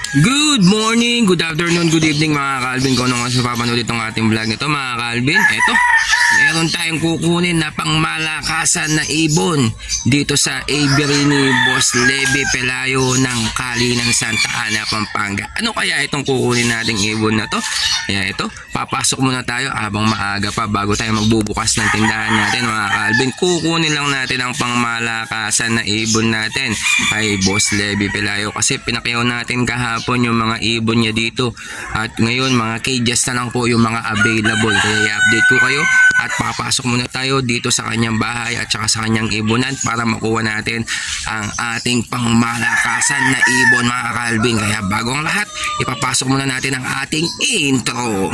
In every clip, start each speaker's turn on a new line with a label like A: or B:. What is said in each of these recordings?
A: Good morning, good afternoon, good evening mga Calvin. Kung ano nga sa papanood itong ating vlog nito mga Calvin. Eto, meron tayong kukunin na pangmalakasan na ibon dito sa aviary ni Boss Levy Pelayo ng Kalinan, Santa Ana, Pampanga. Ano kaya itong kukunin nating ibon na to? Kaya ito, papasok muna tayo habang maaga pa bago tayo magbubukas ng tindahan natin mga Calvin. Kukunin lang natin ang pangmalakasan na ibon natin kay Boss Levy Pelayo kasi pinakiyaw natin kahapon yung mga ibon niya dito at ngayon mga cages na lang po yung mga available, kaya i-update ko kayo at papasok muna tayo dito sa kanyang bahay at saka sa kanyang ibonan para makuha natin ang ating pangmalakasan na ibon mga Calvin. Kaya bago ang lahat, ipapasok muna natin ang ating intro.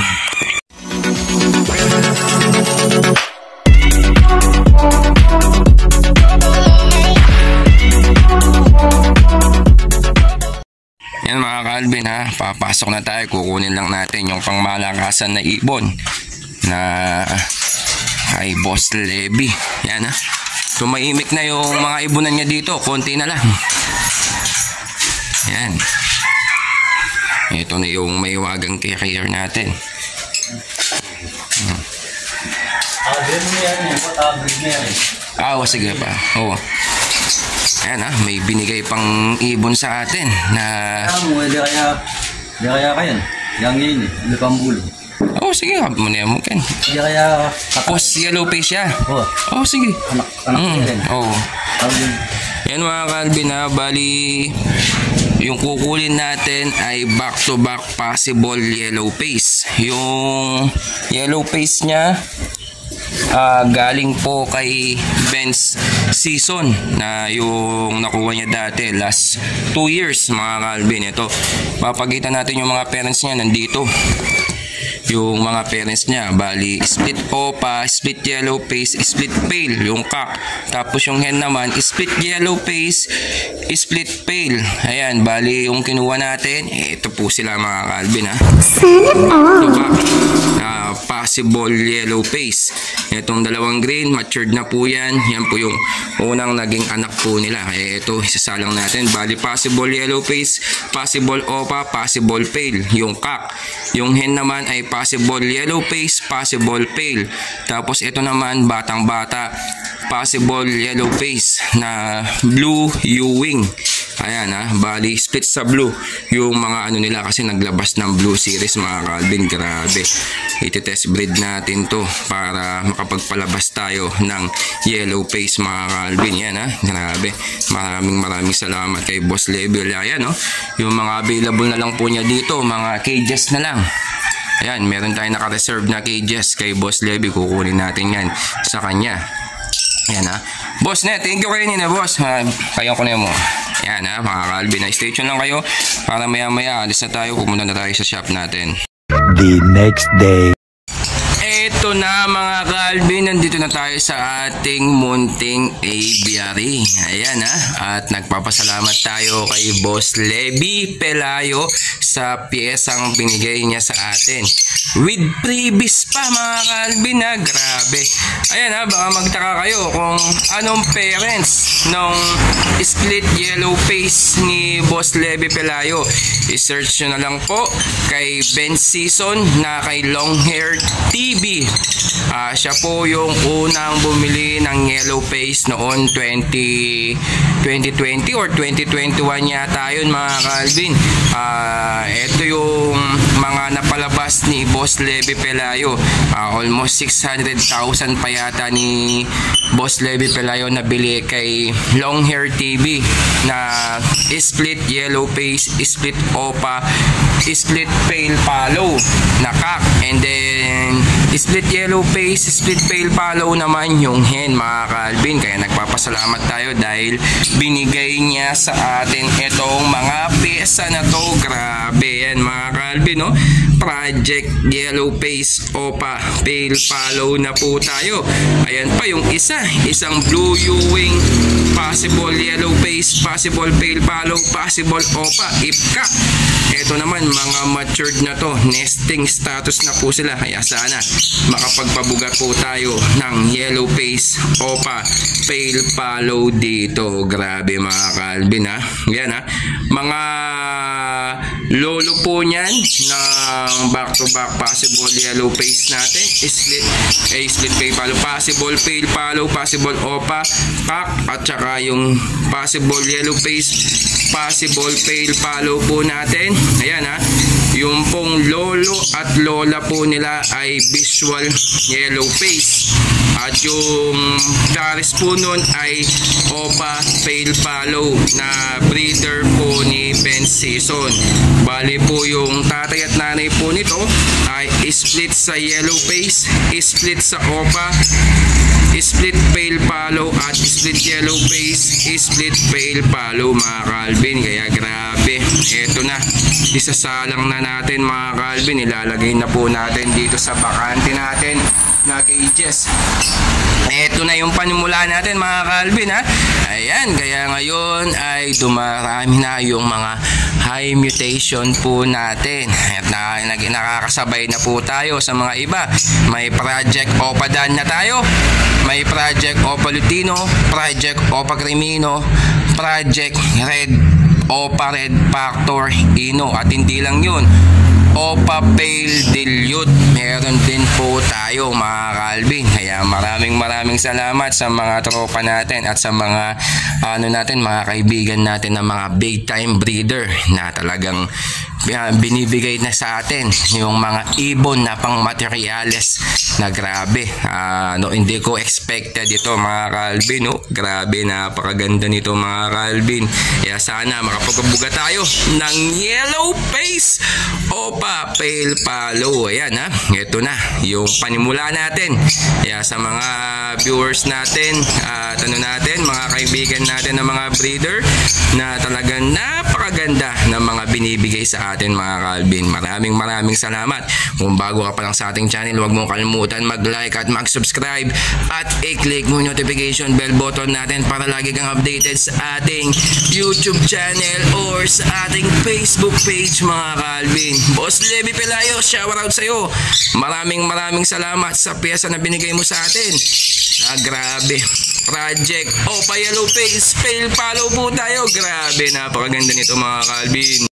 A: Yan mga Calvin ha, papasok na tayo. Kukunin lang natin yung pangmalakasan na ibon na kay Boss Levy. Yan ha, tumahimik na yung mga ibonan niya dito, konti na lang. Yan, ito na yung may wagang carrier natin. Sige pa. Ayan ha, may binigay pang ibon sa atin na...
B: Di kaya kayan. Yang ini, may pambulo.
A: Sige, muna mo ken.
B: Di kaya...
A: Tapos yellow face siya. Sige.
B: Anak rin.
A: Yan mga Calvin ha, bali yung kukulin natin ay back to back possible yellow face. Yung yellow face niya galing po kay Ben's season na yung nakuha niya dati last 2 years mga Calvin. Ito, papagitan natin yung mga parents niya nandito. Yung mga parents niya, bali split opa, split yellow face, split pale yung cock. Tapos yung hen naman, split yellow face, split pale. Ayan, bali yung kinuha natin, ito po sila mga Calvin ha. Possible yellow face. Itong dalawang green, matured na po yan. Yan po yung unang naging anak po nila. Ito, isasalang natin. Bali possible yellow face, possible opa, possible pale yung cock. Yung hen naman ay possible yellow face, possible pale. Tapos ito naman batang bata, possible yellow face na blue Ewing. Ayan ha, bali split sa blue yung mga ano nila kasi naglabas ng blue series mga Calvin. Grabe, iti-test breed natin to para makapagpalabas tayo ng yellow face mga Calvin. Yan ha, grabe, maraming salamat kay Boss Levy. Ayan no, yung mga available na lang po niya dito, mga cages na lang. Ayan, meron tayong naka-reserve na cages kay Boss Levy, kukunin natin yan sa kanya. Ayan ha, boss net, thank you kayo nina boss. Kaya ko na mo. Ayan ha mga Calvin, na stay tuned lang kayo para maya maya alis na tayo, pumunta na tayo sa shop natin.
C: The next day.
A: Ito na mga Calvin, nandito na tayo sa ating munting aviary. Ayan ha, at nagpapasalamat tayo kay Boss Levy Pelayo sa piyesang binigay niya sa atin with previous pa mga Calvin ha. Grabe, ayan ha, baka magtaka kayo kung anong parents nung split yellow face ni Boss Levy Pelayo. I-search nyo na lang po kay Ben Season na kay Long Hair TV. Siya po yung unang bumili ng yellow face noon 2020 or 2021 yata yun mga Calvin. Ito yung mga napalabas ni Boss Levy Pelayo. Almost 600,000 pa yata ni Boss Levy Pelayo na bili kay Long Hair TV na split yellow face, split opa, split pale palo na cock, and then split yellow face, split pale palo naman yung hen mga Calvin. Kaya nagpapasalamat tayo dahil binigay niya sa atin itong mga pyesa na to. Grabe yan mga Calvin no. Project yellow face opa pale palo na po tayo. Ayan pa yung isang blue Ewing, possible yellow face, possible pale palo, possible opa ipka. Ito naman mga matured na to, nesting status na po sila, kaya sana makapagpabuga po tayo ng yellow face opa pale palo dito. Grabe mga Calvin ha. Yan ha, mga lolo po niyan ng back-to-back possible yellow face natin. Split pale palo, possible pale palo, possible opa, pack, at saka yung possible yellow face, possible pale palo po natin. Ayan ha. Yung pong lolo at lola po nila ay visual yellow face. At yung Taris po nun ay Opa Pale Palo na breeder po ni Ben Season. Bali po yung tatay at nanay po nito ay split sa yellow face, split sa Opa, split Pale Palo, at split yellow face, split Pale Palo mga Calvin. Kaya grabe, eto na, isasalang na natin mga Calvin. Ilalagay na po natin dito sa bakante natin na cages. Ito na yung panimula natin mga Calvin ha. Ayan, kaya ngayon ay dumarami na yung mga high mutation po natin. At nakakasabay na po tayo sa mga iba. May Project Opa Dan na tayo. May Project Opa Lutino, Project Opa Cremino, Project Red Opa Red Factor Ino. At hindi lang yun, Opa Pale Dilute meron din po tayo mga Calvin. Kaya maraming salamat sa mga tropa natin at sa mga mga kaibigan natin na mga big time breeder na talagang binibigay na sa atin yung mga ibon na pang materials na grabe. Hindi ko expected ito mga Calvin. Grabe, napakaganda nito mga Calvin. Kaya sana makapagbuga tayo ng yellow face Opa Pale Palo. Ayan ha, ito na yung panimula natin. Kaya sa mga viewers natin at mga kaibigan natin na mga breeder na talagang napakaganda ng mga binibigay sa atin mga Calvin. Maraming salamat. Kung bago ka pa lang sa ating channel, huwag mong kalimutan mag-like at mag-subscribe at i-click mo yung notification bell button natin para lagi kang updated sa ating YouTube channel or sa ating Facebook page mga Calvin. Boss Levy Pelayo, shout out sa'yo. Maraming salamat sa piyesa na binigay mo sa atin. Grabe, Project Opa Yellow Face Pale Palo po tayo. Grabe, napakaganda nito mga Calvin.